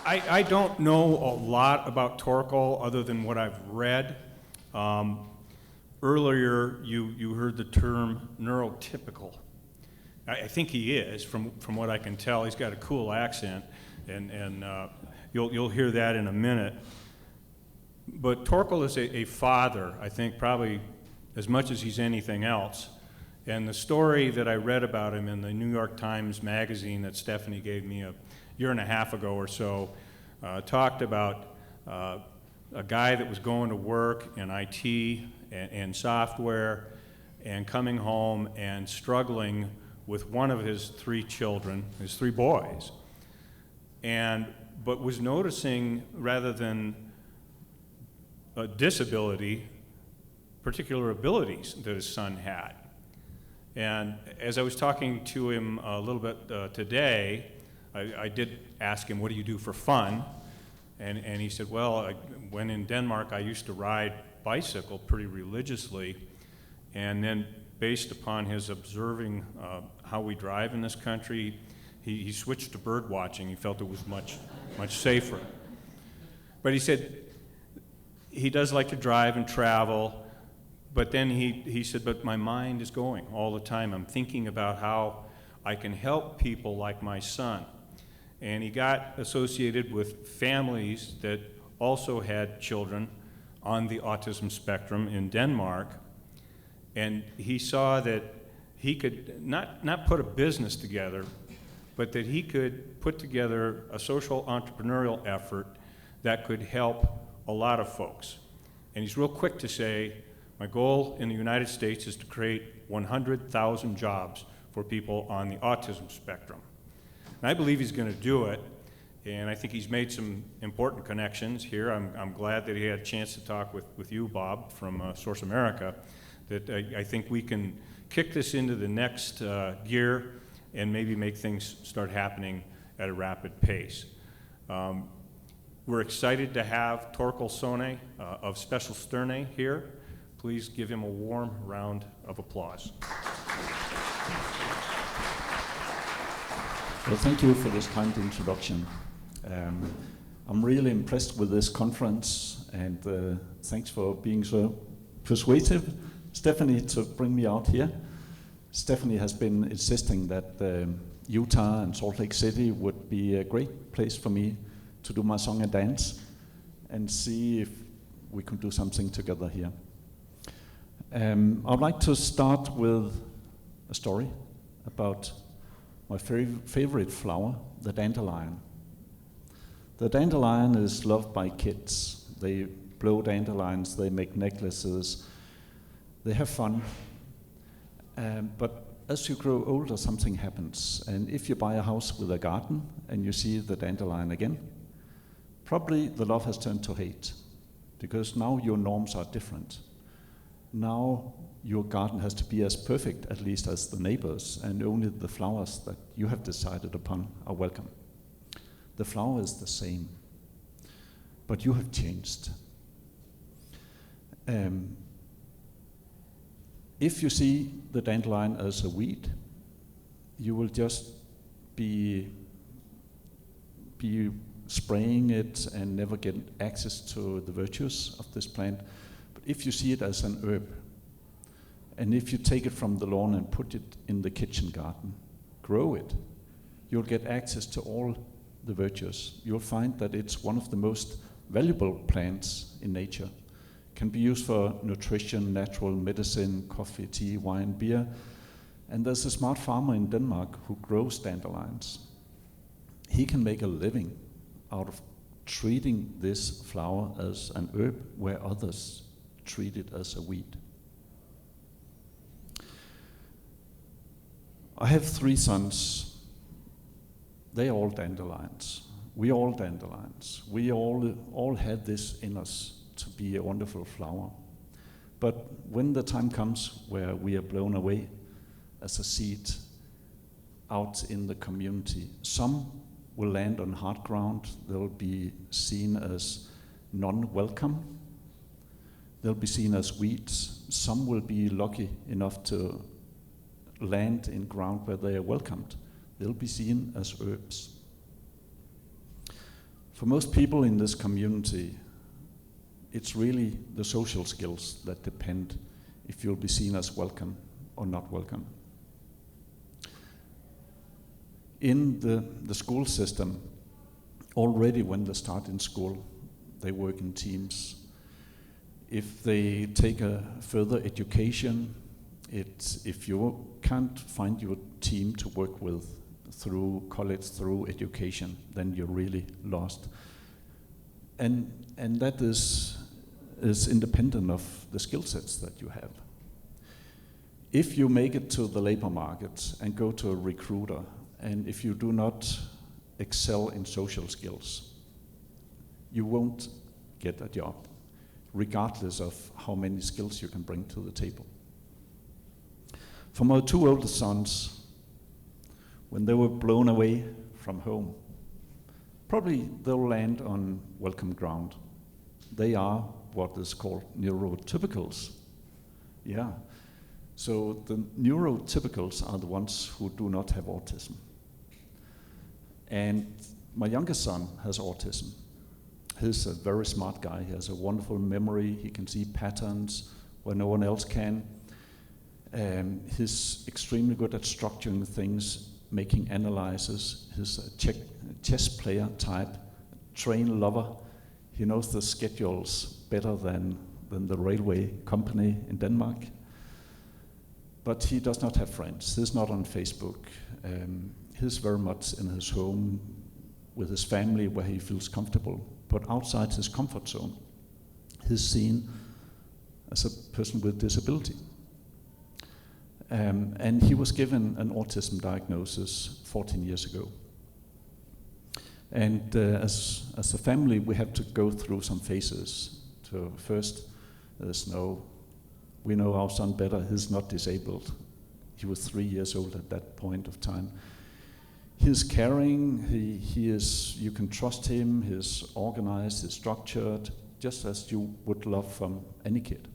I don't know a lot about Torkel other than what I've read. Earlier, you heard the term neurotypical. I think he is, from what I can tell. He's got a cool accent, and you'll hear that in a minute. But Torkel is a father, I think, probably as much as he's anything else. And the story that I read about him in the New York Times magazine that Stephanie gave me a year and a half ago or so talked about a guy that was going to work in IT and software and coming home and struggling with one of his three children, his three boys, but was noticing, rather than a disability, particular abilities that his son had. And as I was talking to him a little bit today, I did ask him, what do you do for fun? And he said, well, when in Denmark, I used to ride bicycle pretty religiously. And then based upon his observing how we drive in this country, he switched to bird watching. He felt it was much safer. But he said he does like to drive and travel, but then he said, but my mind is going all the time. I'm thinking about how I can help people like my son. And he got associated with families that also had children on the autism spectrum in Denmark. And he saw that he could not put a business together, but that he could put together a social entrepreneurial effort that could help a lot of folks. And he's real quick to say, my goal in the United States is to create 100,000 jobs for people on the autism spectrum. And I believe he's going to do it, and I think he's made some important connections here. I'm glad that he had a chance to talk with you, Bob, from Source America, that I think we can kick this into the next gear and maybe make things start happening at a rapid pace. We're excited to have Torkel Sone of Special Sterne here. Please give him a warm round of applause. Well, thank you for this kind introduction. I'm really impressed with this conference, and thanks for being so persuasive, Stephanie, to bring me out here. Stephanie has been insisting that Utah and Salt Lake City would be a great place for me to do my song and dance and see if we could do something together here. I'd like to start with a story about my favorite flower, the dandelion. The dandelion is loved by kids. They blow dandelions, they make necklaces, they have fun. But as you grow older, something happens. And if you buy a house with a garden and you see the dandelion again, probably the love has turned to hate, because now your norms are different. Now your garden has to be as perfect, at least, as the neighbors, and only the flowers that you have decided upon are welcome. The flower is the same, but you have changed. If you see the dandelion as a weed, you will just be spraying it and never get access to the virtues of this plant. But if you see it as an herb, and if you take it from the lawn and put it in the kitchen garden, grow it, you'll get access to all the virtues. You'll find that it's one of the most valuable plants in nature. Can be used for nutrition, natural medicine, coffee, tea, wine, beer. And there's a smart farmer in Denmark who grows dandelions. He can make a living out of treating this flower as an herb where others treat it as a weed. I have 3 sons. They are all dandelions. We are all dandelions. We all had this in us to be a wonderful flower. But when the time comes where we are blown away as a seed out in the community, some will land on hard ground. They'll be seen as non-welcome. They'll be seen as weeds. Some will be lucky enough to land in ground where they are welcomed. They'll be seen as herbs. For most people in this community, it's really the social skills that depend if you'll be seen as welcome or not welcome. In the school system, already when they start in school, they work in teams. If they take a further education, if you can't find your team to work with through college, through education, then you're really lost. And that is independent of the skill sets that you have. If you make it to the labor market and go to a recruiter, and if you do not excel in social skills, you won't get a job, regardless of how many skills you can bring to the table. For my two oldest sons, when they were blown away from home, probably they'll land on welcome ground. They are what is called neurotypicals. Yeah. So the neurotypicals are the ones who do not have autism. And my youngest son has autism. He's a very smart guy. He has a wonderful memory. He can see patterns where no one else can. He's extremely good at structuring things, making analyses. He's a chess player type, train lover. He knows the schedules better than the railway company in Denmark. But he does not have friends. He's not on Facebook. He's very much in his home with his family where he feels comfortable. But outside his comfort zone, he's seen as a person with disability. And he was given an autism diagnosis 14 years ago. And as a family, we have to go through some phases. So first, we know our son better. He's not disabled. He was 3 years old at that point of time. He's caring. He is. You can trust him. He's organized. He's structured, just as you would love from any kid.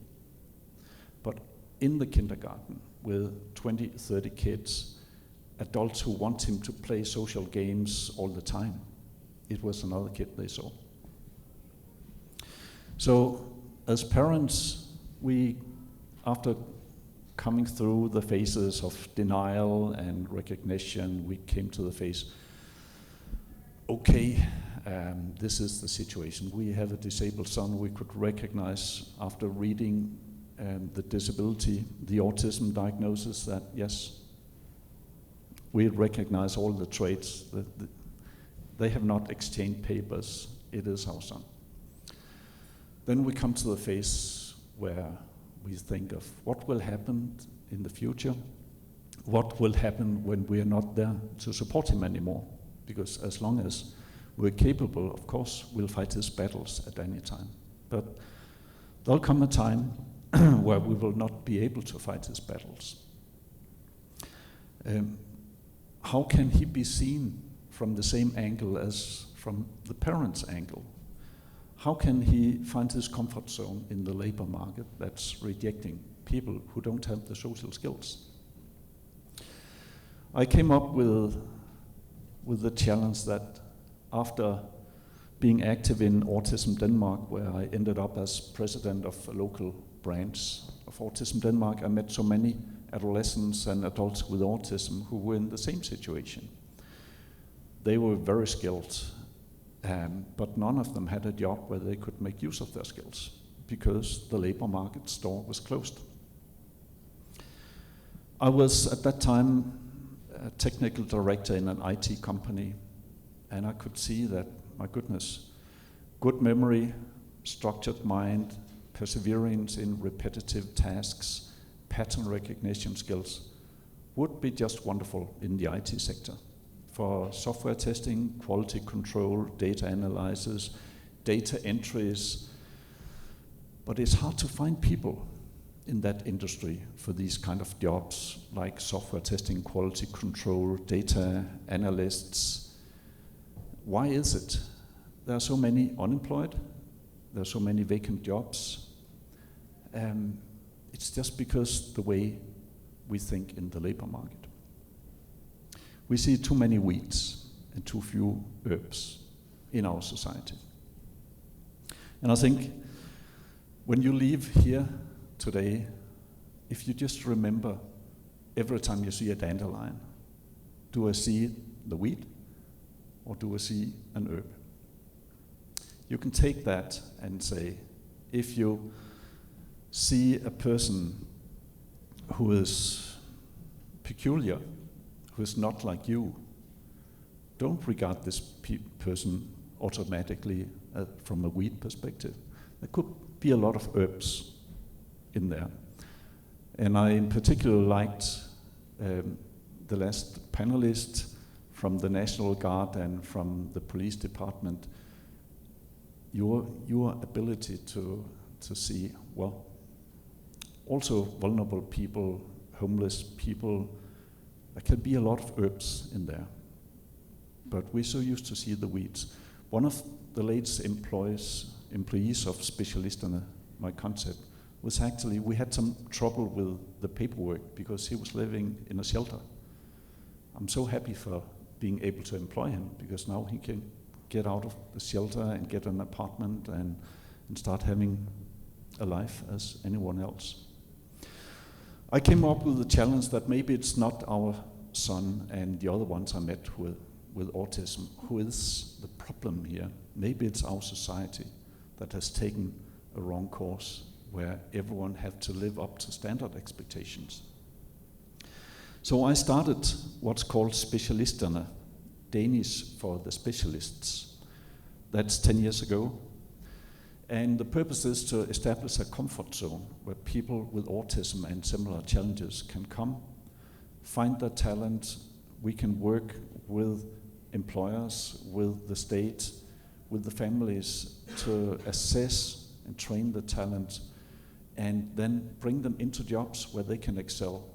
But in the kindergarten, with 20, 30 kids, adults who want him to play social games all the time, it was another kid they saw. So, as parents, we, after coming through the phases of denial and recognition, we came to the phase, okay, this is the situation. We have a disabled son. We could recognize after reading the disability, the autism diagnosis, that yes, we recognize all the traits. They have not exchanged papers. It is our son. Then we come to the phase where we think of what will happen in the future, what will happen when we are not there to support him anymore. Because as long as we're capable, of course, we'll fight his battles at any time. But there'll come a time where we will not be able to fight his battles. How can he be seen from the same angle as from the parents' angle? How can he find his comfort zone in the labor market that's rejecting people who don't have the social skills? I came up with the challenge that after being active in Autism Denmark, where I ended up as president of a local branch of Autism Denmark, I met so many adolescents and adults with autism who were in the same situation. They were very skilled, but none of them had a job where they could make use of their skills because the labor market store was closed. I was at that time a technical director in an IT company, and I could see that, my goodness, good memory, structured mind, perseverance in repetitive tasks, pattern recognition skills would be just wonderful in the IT sector. For software testing, quality control, data analysis, data entries. But it's hard to find people in that industry for these kind of jobs, like software testing, quality control, data analysts. Why is it? There are so many unemployed, there are so many vacant jobs. It's just because the way we think in the labor market. We see too many weeds and too few herbs. in our society. And I think when you leave here today, if you just remember every time you see a dandelion, do I see the weed or do I see an herb? You can take that and say, if you see a person who is peculiar, who is not like you, don't regard this person automatically from a weed perspective. There could be a lot of herbs in there. And I in particular liked the last panelist from the National Guard and from the police department, your ability to see, well, also vulnerable people, homeless people, there can be a lot of herbs in there. But we're so used to see the weeds. One of the latest employees of Specialisterne, my concept, was actually, we had some trouble with the paperwork because he was living in a shelter. I'm so happy for being able to employ him because now he can get out of the shelter and get an apartment and start having a life as anyone else. I came up with the challenge that maybe it's not our son and the other ones I met with autism who is the problem here. Maybe it's our society that has taken a wrong course where everyone have to live up to standard expectations. So I started what's called Specialisterne, Danish for the specialists. That's 10 years ago. And the purpose is to establish a comfort zone where people with autism and similar challenges can come, find their talent. We can work with employers, with the state, with the families to assess and train the talent and then bring them into jobs where they can excel,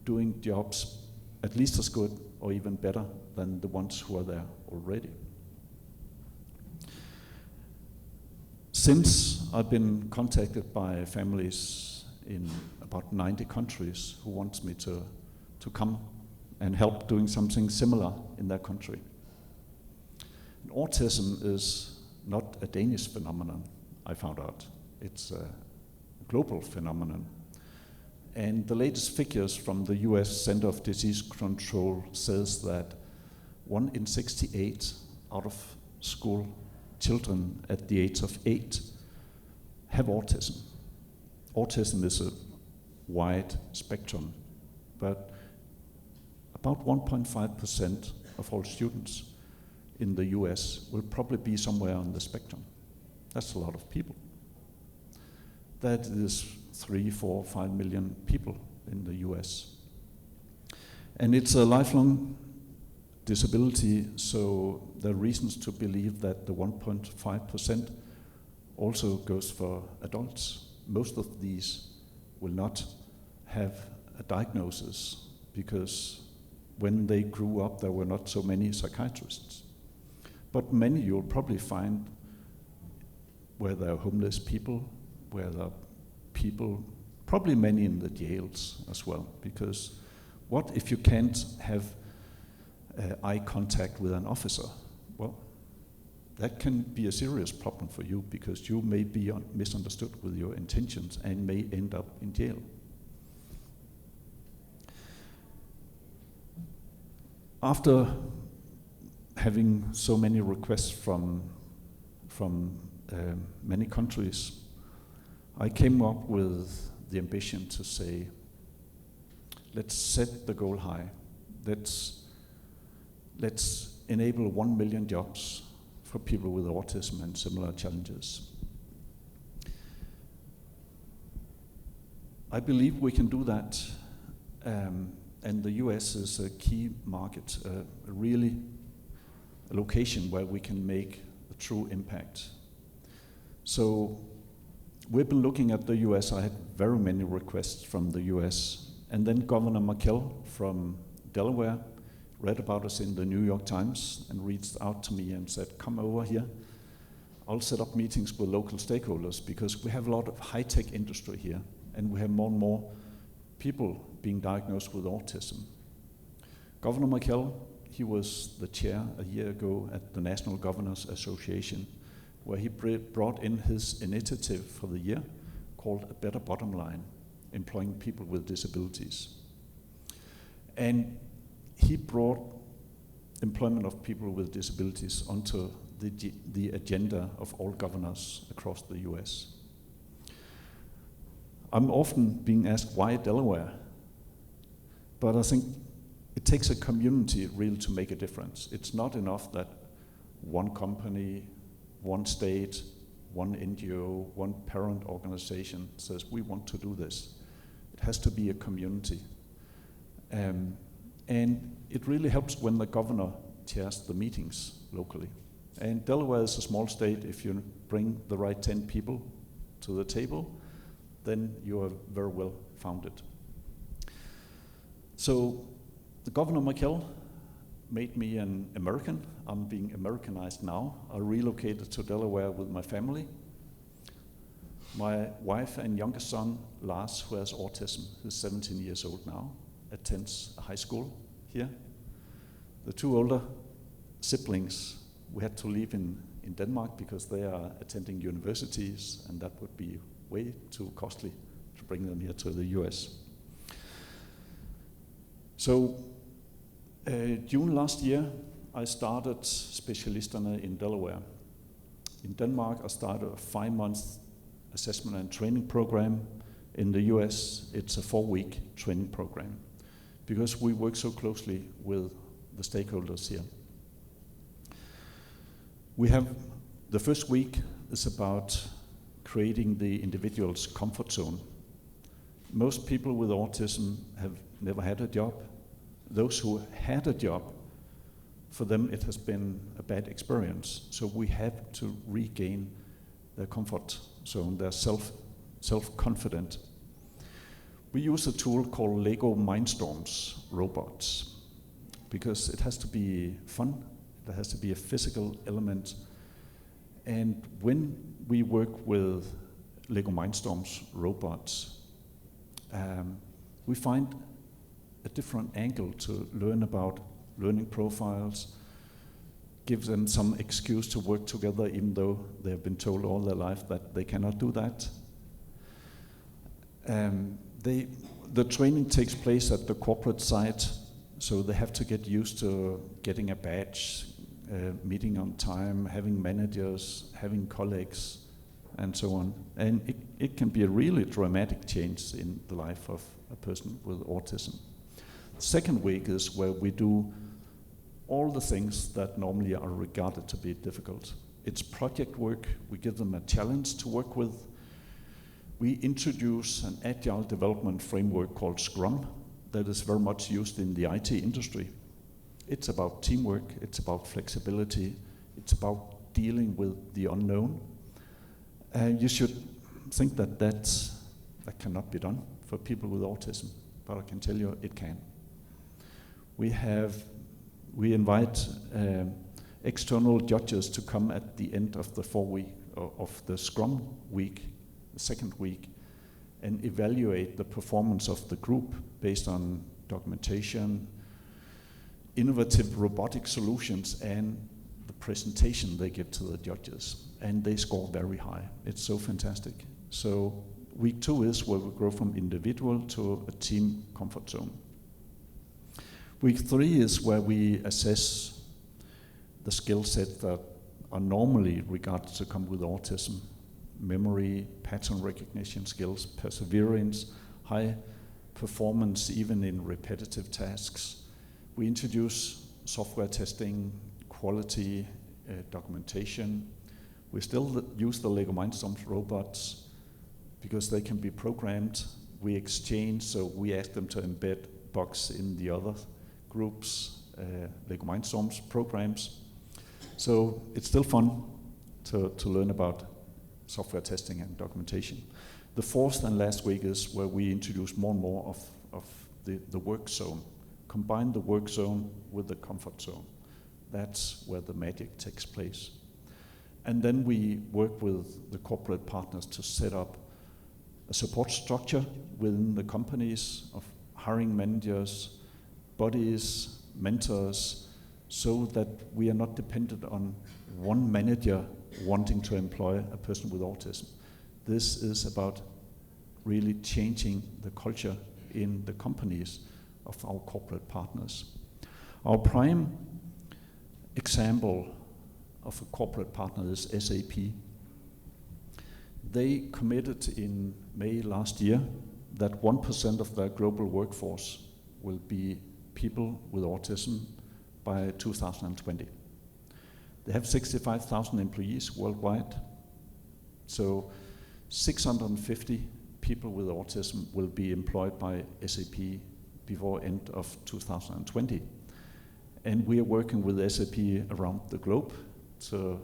doing jobs at least as good or even better than the ones who are there already. Since I've been contacted by families in about 90 countries who wants me to come and help doing something similar in their country. And autism is not a Danish phenomenon, I found out. It's a global phenomenon. And the latest figures from the US Center of Disease Control says that 1 in 68 out of school children at the age of 8 have autism. Autism is a wide spectrum, but about 1.5% of all students in the US will probably be somewhere on the spectrum. That's a lot of people. That is 3, 4, 5 million people in the US. And it's a lifelong disability, so there are reasons to believe that the 1.5% also goes for adults. Most of these will not have a diagnosis because when they grew up there were not so many psychiatrists. But many you'll probably find where there are homeless people, where there are people, probably many in the jails as well, because what if you can't have eye contact with an officer? Well, that can be a serious problem for you because you may be misunderstood with your intentions and may end up in jail. After having so many requests from many countries, I came up with the ambition to say, let's set the goal high. Let's enable 1 million jobs for people with autism and similar challenges. I believe we can do that, and the US is a key market, really a location where we can make a true impact. So we've been looking at the US. I had very many requests from the US, and then Governor McKell from Delaware read about us in the New York Times and reached out to me and said, come over here. I'll set up meetings with local stakeholders because we have a lot of high-tech industry here and we have more and more people being diagnosed with autism. Governor McKell, he was the chair a year ago at the National Governors Association, where he brought in his initiative for the year called A Better Bottom Line, employing people with disabilities. And he brought employment of people with disabilities onto the agenda of all governors across the US. I'm often being asked, why Delaware? But I think it takes a community really to make a difference. It's not enough that one company, one state, one NGO, one parent organization says, we want to do this. It has to be a community. And it really helps when the governor chairs the meetings locally. And Delaware is a small state. If you bring the right 10 people to the table, then you are very well founded. So the Governor McKell made me an American. I'm being Americanized now. I relocated to Delaware with my family. My wife and youngest son, Lars, who has autism, who's 17 years old now, attends a high school here. The two older siblings, we had to live in Denmark because they are attending universities, and that would be way too costly to bring them here to the US. So June last year, I started Specialisterne in Delaware. In Denmark, I started a 5-month assessment and training program. In the US, it's a 4-week training program because we work so closely with the stakeholders here. We have the first week is about creating the individual's comfort zone. Most people with autism have never had a job. Those who had a job, for them it has been a bad experience. So we have to regain their comfort zone, their self-confident. We use a tool called Lego Mindstorms robots because it has to be fun, there has to be a physical element. And when we work with Lego Mindstorms robots, we find a different angle to learn about learning profiles, give them some excuse to work together even though they have been told all their life that they cannot do that. The training takes place at the corporate site, so they have to get used to getting a badge, meeting on time, having managers, having colleagues, and so on. And it can be a really dramatic change in the life of a person with autism. Second week is where we do all the things that normally are regarded to be difficult. It's project work. We give them a challenge to work with. We introduce an agile development framework called Scrum that is very much used in the IT industry. It's about teamwork, it's about flexibility, it's about dealing with the unknown. You should think that cannot be done for people with autism, but I can tell you it can. We invite external judges to come at the end of the 4 week of the Scrum week, the second week, and evaluate the performance of the group based on documentation, innovative robotic solutions, and the presentation they give to the judges. And they score very high. It's so fantastic. So week 2 is where we grow from individual to a team comfort zone. Week 3 is where we assess the skill set that are normally regarded to come with autism: memory, pattern recognition skills, perseverance, high performance even in repetitive tasks. We introduce software testing, quality, documentation. We still use the Lego Mindstorms robots because they can be programmed. We exchange, so we ask them to embed bugs in the other groups, Lego Mindstorms programs. So it's still fun to learn about software testing and documentation. The fourth and last week is where we introduce more and more of the work zone. Combine the work zone with the comfort zone. That's where the magic takes place. And then we work with the corporate partners to set up a support structure within the companies of hiring managers, buddies, mentors, so that we are not dependent on one manager wanting to employ a person with autism. This is about really changing the culture in the companies of our corporate partners. Our prime example of a corporate partner is SAP. They committed in May last year that 1% of their global workforce will be people with autism by 2020. They have 65,000 employees worldwide, so 650 people with autism will be employed by SAP before end of 2020. And we are working with SAP around the globe to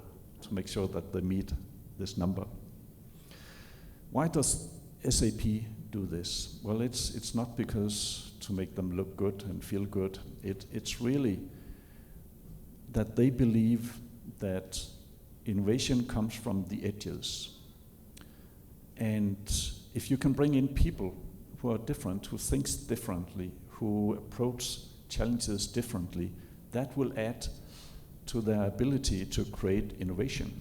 make sure that they meet this number. Why does SAP do this? Well, it's not because to make them look good and feel good. It's really that they believe that innovation comes from the edges. And if you can bring in people who are different, who thinks differently, who approach challenges differently, that will add to their ability to create innovation.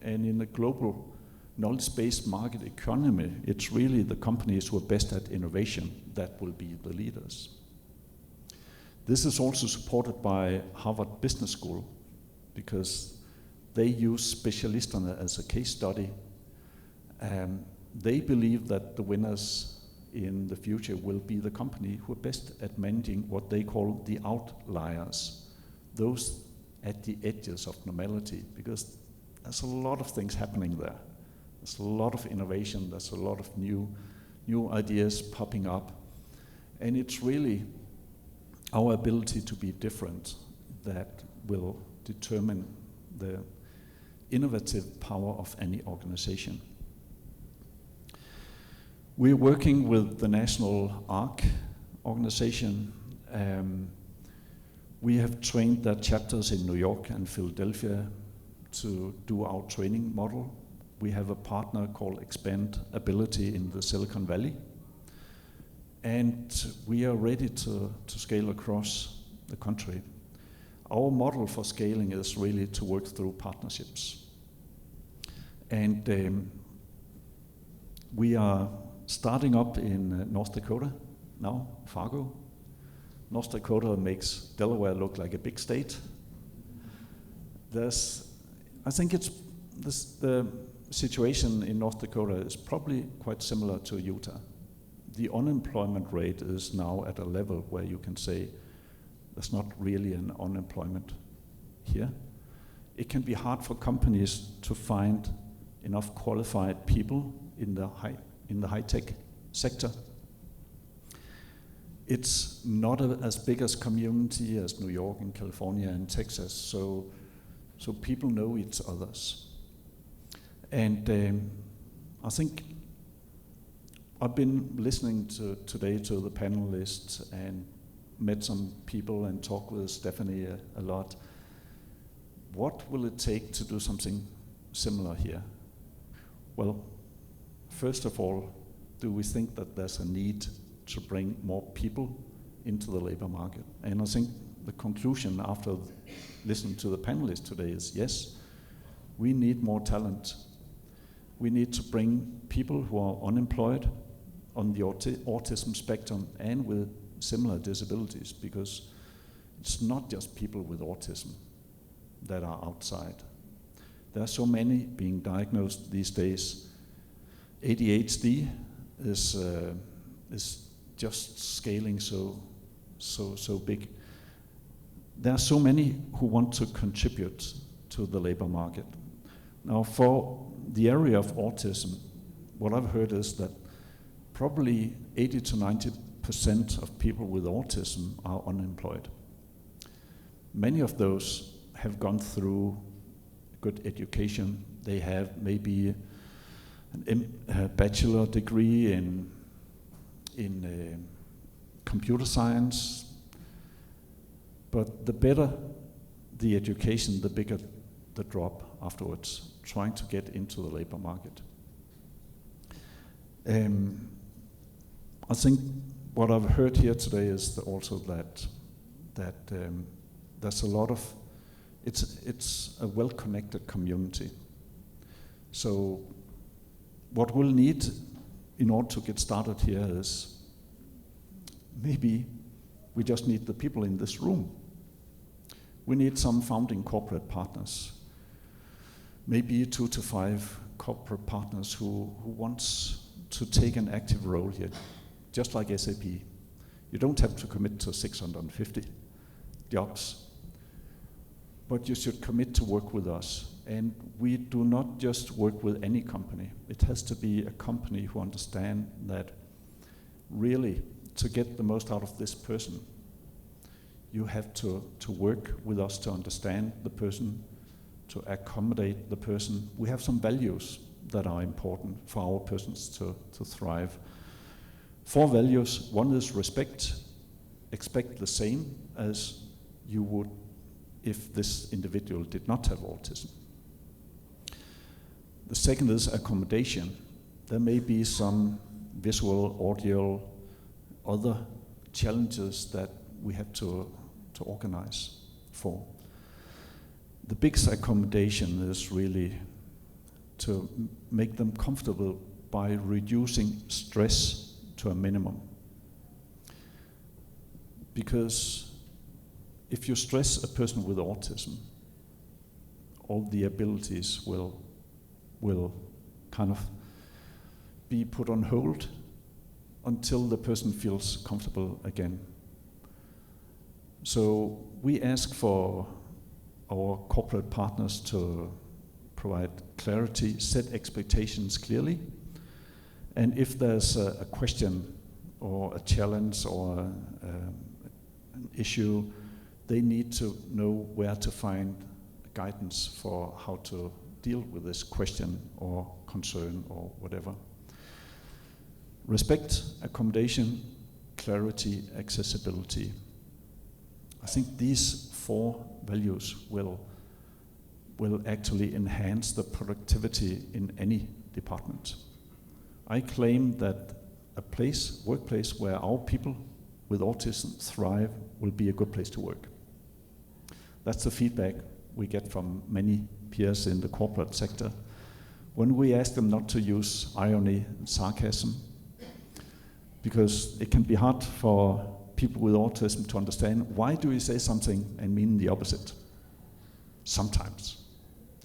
And in a global knowledge-based market economy, it's really the companies who are best at innovation that will be the leaders. This is also supported by Harvard Business School, because they use Specialisterne as a case study. They believe that the winners in the future will be the company who are best at managing what they call the outliers, those at the edges of normality, because there's a lot of things happening there. There's a lot of innovation, there's a lot of new ideas popping up, and it's really our ability to be different that will determine the innovative power of any organization. We're working with the National ARC organization. We have trained their chapters in New York and Philadelphia to do our training model. We have a partner called Expand Ability in the Silicon Valley. And we are ready to scale across the country. Our model for scaling is really to work through partnerships. And we are starting up in North Dakota now, Fargo. North Dakota makes Delaware look like a big state. I think the situation in North Dakota is probably quite similar to Utah. The unemployment rate is now at a level where you can say there's not really an unemployment here. It can be hard for companies to find enough qualified people in the high-tech sector. It's not as big a community as New York and California and Texas, so people know each others. And I think I've been listening today to the panelists and met some people and talked with Stephanie a lot. What will it take to do something similar here? Well, first of all, do we think that there's a need to bring more people into the labor market? And I think the conclusion after listening to the panelists today is yes, we need more talent. We need to bring people who are unemployed on the autism spectrum and with similar disabilities, because it's not just people with autism that are outside. There are so many being diagnosed these days. ADHD is just scaling so big. There are so many who want to contribute to the labor market. Now, for the area of autism, what I've heard is that probably 80 to 90% of people with autism are unemployed. Many of those have gone through good education. They have maybe a bachelor degree in computer science, but the better the education, the bigger the drop afterwards, trying to get into the labor market. I think what I've heard here today is also that there's a lot of, it's a well-connected community. So what we'll need in order to get started here is maybe we just need the people in this room. We need some founding corporate partners, maybe 2 to 5 corporate partners who wants to take an active role here, just like SAP. You don't have to commit to 650 jobs, but you should commit to work with us. And we do not just work with any company. It has to be a company who understand that really to get the most out of this person, you have to work with us to understand the person, to accommodate the person. We have some values that are important for our persons to thrive. 4 values. One is respect. Expect the same as you would if this individual did not have autism. The second is accommodation. There may be some visual, audio, other challenges that we have to organize for. The biggest accommodation is really to make them comfortable by reducing stress to a minimum. Because if you stress a person with autism, all the abilities will kind of be put on hold until the person feels comfortable again. So we ask for our corporate partners to provide clarity, set expectations clearly, and if there's a question or a challenge or an issue, they need to know where to find guidance for how to deal with this question or concern or whatever. Respect, accommodation, clarity, accessibility. I think these 4 values will actually enhance the productivity in any department. I claim that a workplace where our people with autism thrive will be a good place to work. That's the feedback we get from many peers in the corporate sector. When we ask them not to use irony and sarcasm, because it can be hard for people with autism to understand, why do you say something and mean the opposite? Sometimes.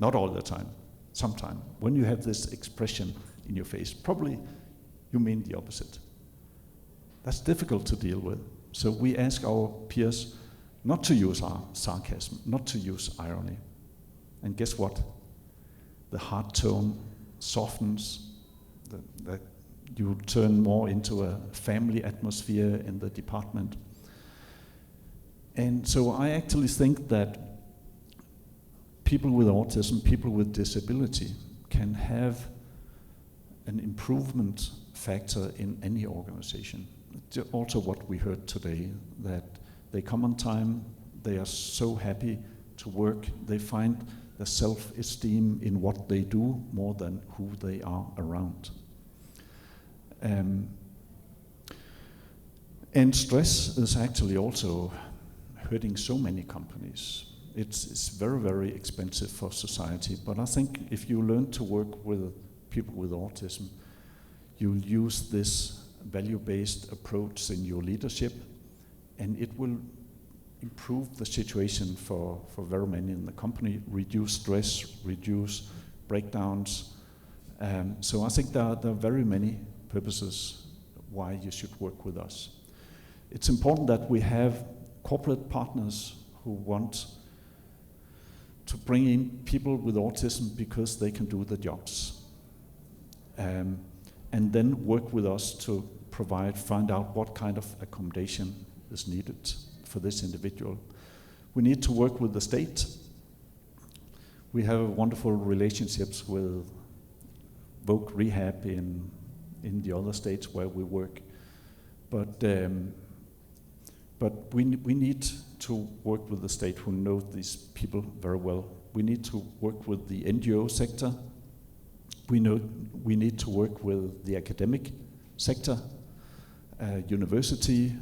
Not all the time. Sometimes. When you have this expression in your face, probably you mean the opposite. That's difficult to deal with. So we ask our peers not to use our sarcasm, not to use irony. And guess what? The hard tone softens, you turn more into a family atmosphere in the department. And so I actually think that people with autism, people with disability, can have an improvement factor in any organization. Also what we heard today, that they come on time, they are so happy to work, they find the self-esteem in what they do more than who they are around. And stress is actually also hurting so many companies. It's very, very expensive for society, but I think if you learn to work with people with autism, you'll use this value-based approach in your leadership, and it will improve the situation for very many in the company, reduce stress, reduce breakdowns. So I think there are very many purposes why you should work with us. It's important that we have corporate partners who want to bring in people with autism because they can do the jobs. And then work with us to find out what kind of accommodation is needed for this individual. We need to work with the state. We have wonderful relationships with Voc Rehab in the other states where we work. But we need to work with the state who knows these people very well. We need to work with the NGO sector. We need to work with the academic sector, university,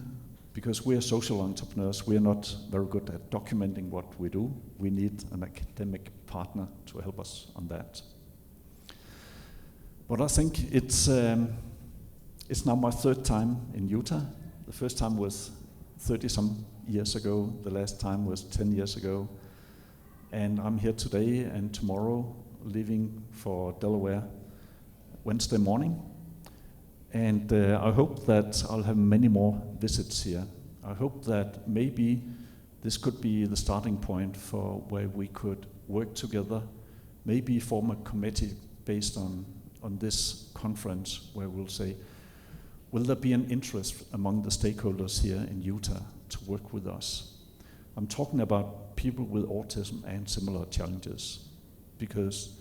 because we are social entrepreneurs, we are not very good at documenting what we do. We need an academic partner to help us on that. But I think it's now my third time in Utah. The first time was 30-some years ago. The last time was 10 years ago. And I'm here today and tomorrow, leaving for Delaware Wednesday morning. And I hope that I'll have many more visits here. I hope that maybe this could be the starting point for where we could work together, maybe form a committee based on this conference where we'll say, will there be an interest among the stakeholders here in Utah to work with us? I'm talking about people with autism and similar challenges, because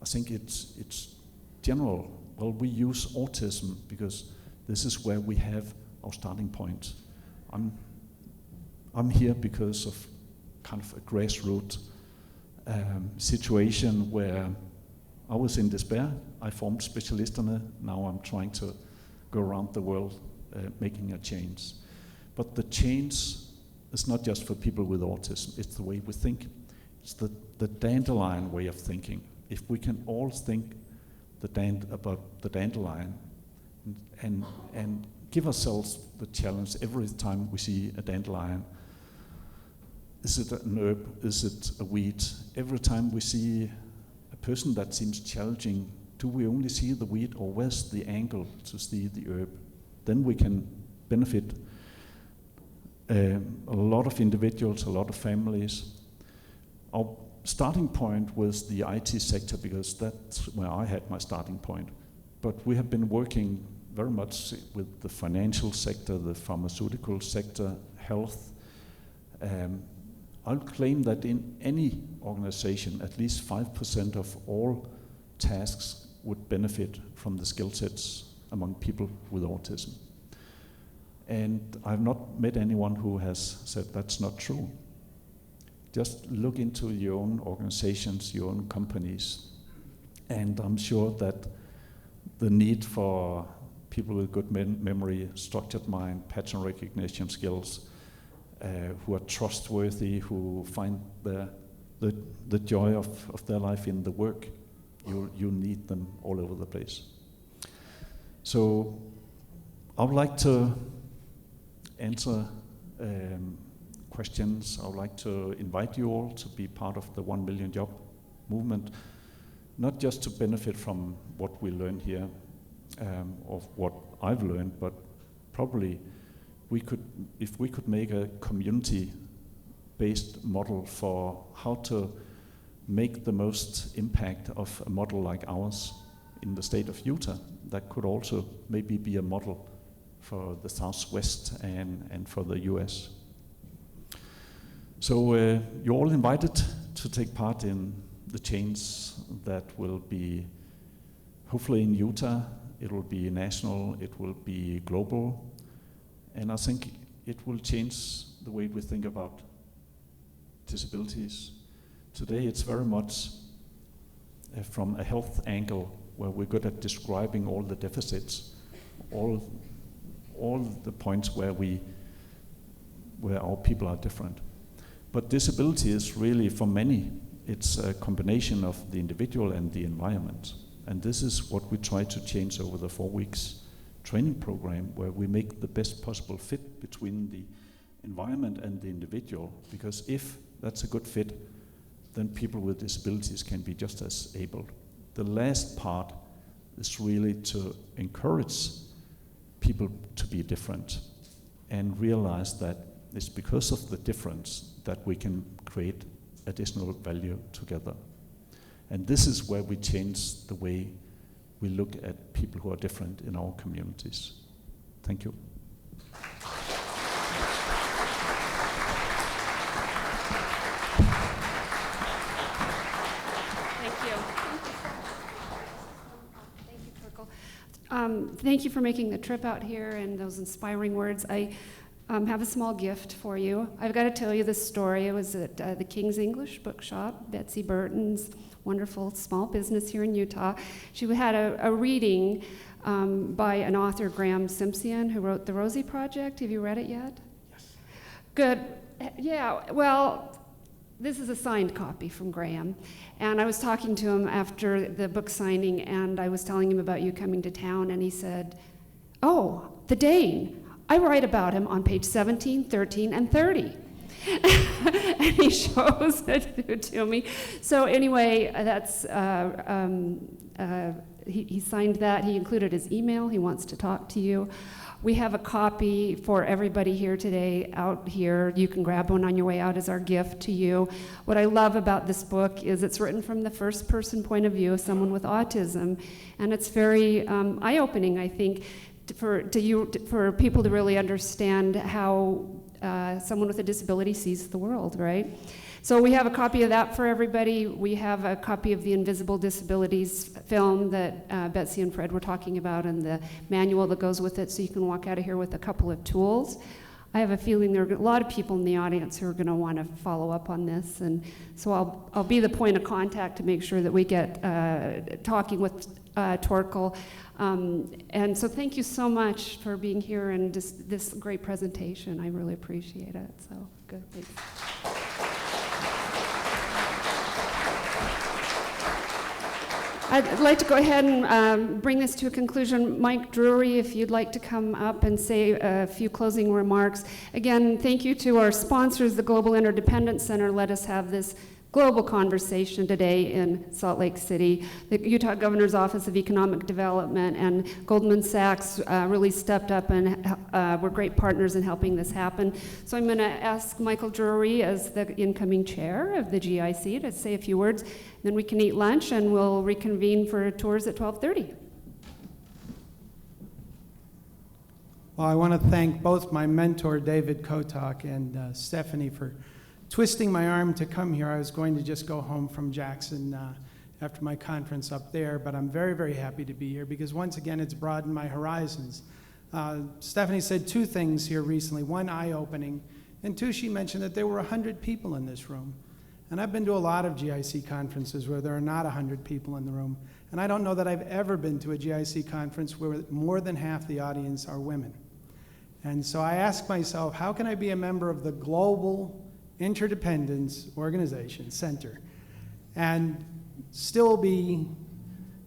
I think it's general. Well, we use autism because this is where we have our starting point. I'm here because of kind of a grassroots situation where I was in despair. I formed Specialisterne. Now I'm trying to go around the world making a change. But the change is not just for people with autism. It's the way we think. It's the dandelion way of thinking. If we can all think about the dandelion and give ourselves the challenge every time we see a dandelion. Is it an herb? Is it a weed? Every time we see a person that seems challenging, do we only see the weed, or where's the angle to see the herb? Then we can benefit a lot of individuals, a lot of families. Our starting point was the IT sector, because that's where I had my starting point. But we have been working very much with the financial sector, the pharmaceutical sector, health. I'll claim that in any organization, at least 5% of all tasks would benefit from the skill sets among people with autism. And I've not met anyone who has said that's not true. Just look into your own organizations, your own companies, and I'm sure that the need for people with good memory, structured mind, pattern recognition skills, who are trustworthy, who find the joy of their life in the work, you need them all over the place. So I would like to answer questions. I would like to invite you all to be part of the 1 million job movement, not just to benefit from what we learn here, of what I've learned, but probably if we could make a community-based model for how to make the most impact of a model like ours in the state of Utah, that could also maybe be a model for the Southwest and for the US. So you're all invited to take part in the change that will be hopefully in Utah. It will be national, it will be global, and I think it will change the way we think about disabilities. Today it's very much from a health angle, where we're good at describing all the deficits, all the points where our people are different. But disability is really, for many, it's a combination of the individual and the environment. And this is what we try to change over the 4 weeks training program, where we make the best possible fit between the environment and the individual. Because if that's a good fit, then people with disabilities can be just as able. The last part is really to encourage people to be different and realize that it's because of the difference that we can create additional value together. And this is where we change the way we look at people who are different in our communities. Thank you. Thank you for making the trip out here and those inspiring words. I have a small gift for you. I've got to tell you this story. It was at the King's English Bookshop, Betsy Burton's wonderful small business here in Utah. She had a reading by an author, Graham Simpson, who wrote The Rosie Project. Have you read it yet? Good. Yeah, well, this is a signed copy from Graham. And I was talking to him after the book signing, and I was telling him about you coming to town, and he said, "Oh, the Dane. I write about him on page 17, 13, and 30. And he shows it to me. So anyway, that's he signed that. He included his email. He wants to talk to you. We have a copy for everybody here today out here. You can grab one on your way out as our gift to you. What I love about this book is it's written from the first person point of view of someone with autism, and it's very eye-opening, I think, for people to really understand how someone with a disability sees the world, right? So we have a copy of that for everybody. We have a copy of the Invisible Disabilities film that Betsy and Fred were talking about, and the manual that goes with it, so you can walk out of here with a couple of tools. I have a feeling there are a lot of people in the audience who are going to want to follow up on this, and so I'll be the point of contact to make sure that we get talking with Torkel. And so thank you so much for being here and this great presentation. I really appreciate it. So good, thanks. I'd like to go ahead and bring this to a conclusion. Mike Drury, if you'd like to come up and say a few closing remarks. Again, thank you to our sponsors. The Global Interdependence Center let us have this global conversation today in Salt Lake City. The Utah Governor's Office of Economic Development and Goldman Sachs really stepped up and were great partners in helping this happen. So I'm going to ask Michael Drury, as the incoming chair of the GIC, to say a few words. Then we can eat lunch, and we'll reconvene for tours at 12:30. Well, I want to thank both my mentor, David Kotok, and Stephanie for twisting my arm to come here. I was going to just go home from Jackson after my conference up there, but I'm very, very happy to be here because once again, it's broadened my horizons. Stephanie said two things here recently, one eye-opening, and two, she mentioned that there were 100 people in this room. And I've been to a lot of GIC conferences where there are not 100 people in the room, and I don't know that I've ever been to a GIC conference where more than half the audience are women. And so I asked myself, how can I be a member of the Global Interdependence Organization Center and still be,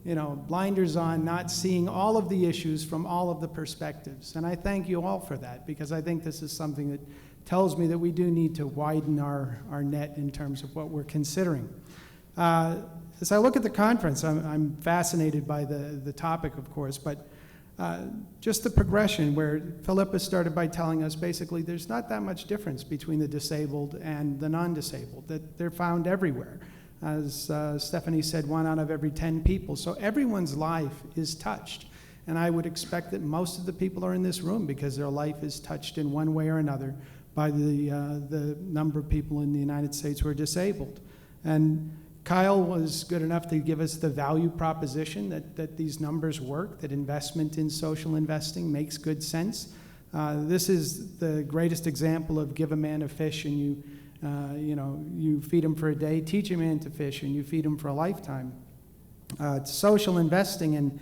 blinders on, not seeing all of the issues from all of the perspectives? And I thank you all for that, because I think this is something that tells me that we do need to widen our net in terms of what we're considering. As I look at the conference, I'm fascinated by the topic, of course, but just the progression where Philippa started by telling us basically there's not that much difference between the disabled and the non-disabled, that they're found everywhere. As Stephanie said, 1 out of every 10 people. So everyone's life is touched. And I would expect that most of the people are in this room because their life is touched in one way or another by the number of people in the United States who are disabled. And Kyle was good enough to give us the value proposition that these numbers work, that investment in social investing makes good sense. This is the greatest example of give a man a fish and you feed him for a day, teach a man to fish, and you feed him for a lifetime. It's social investing, and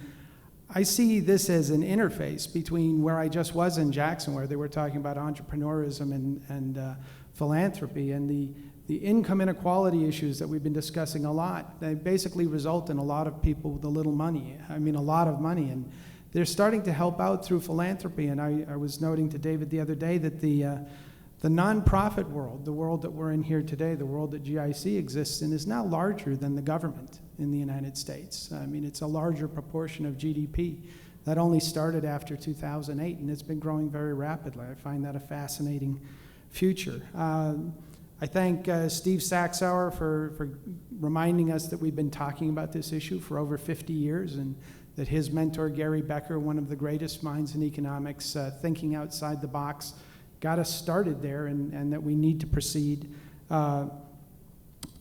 I see this as an interface between where I just was in Jackson, where they were talking about entrepreneurism and philanthropy, and the income inequality issues that we've been discussing a lot. They basically result in a lot of people with a lot of money, and they're starting to help out through philanthropy. And I was noting to David the other day that the nonprofit world, the world that we're in here today, the world that GIC exists in, is now larger than the government in the United States. I mean, it's a larger proportion of GDP. That only started after 2008, and it's been growing very rapidly. I find that a fascinating future. I thank Steve Saxauer for reminding us that we've been talking about this issue for over 50 years, and that his mentor, Gary Becker, one of the greatest minds in economics, thinking outside the box, got us started there, and that we need to proceed.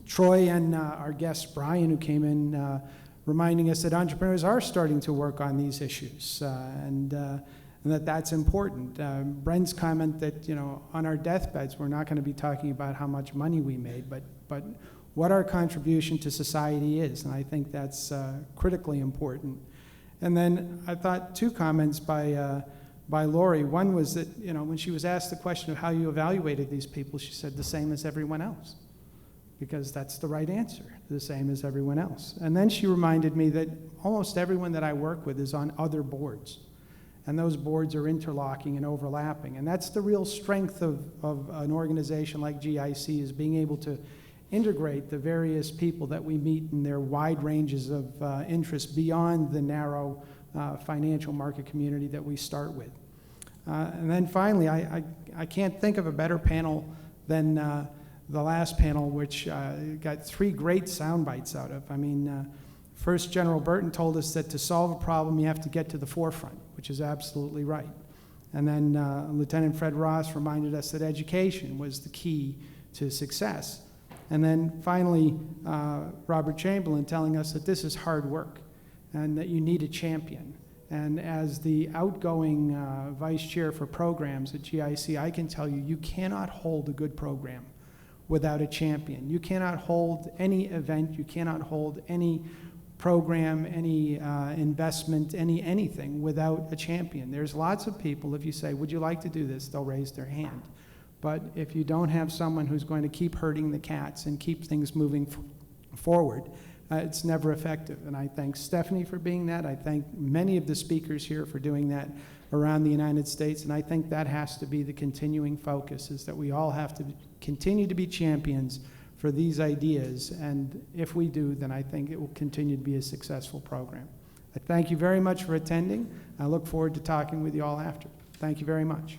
Troy and our guest, Brian, who came in, reminding us that entrepreneurs are starting to work on these issues, and that's important. Brent's comment that, on our deathbeds, we're not going to be talking about how much money we made, but what our contribution to society is, and I think that's critically important. And then I thought two comments by by Lori. One was that, when she was asked the question of how you evaluated these people, she said the same as everyone else, because that's the right answer, the same as everyone else. And then she reminded me that almost everyone that I work with is on other boards, and those boards are interlocking and overlapping. And that's the real strength of an organization like GIC, is being able to integrate the various people that we meet in their wide ranges of interest beyond the narrow financial market community that we start with. And then finally, I can't think of a better panel than the last panel, which got 3 great sound bites out of. I mean, first, General Burton told us that to solve a problem, you have to get to the forefront, which is absolutely right. And then Lieutenant Fred Ross reminded us that education was the key to success. And then finally, Robert Chamberlain telling us that this is hard work and that you need a champion. And as the outgoing vice chair for programs at GIC, I can tell you, you cannot hold a good program without a champion. You cannot hold any event, you cannot hold any program, any investment, anything without a champion. There's lots of people, if you say, would you like to do this, they'll raise their hand. But if you don't have someone who's going to keep herding the cats and keep things moving forward, it's never effective. And I thank Stephanie for being that. I thank many of the speakers here for doing that around the United States. And I think that has to be the continuing focus, is that we all have to continue to be champions for these ideas. And if we do, then I think it will continue to be a successful program. I thank you very much for attending. I look forward to talking with you all after. Thank you very much.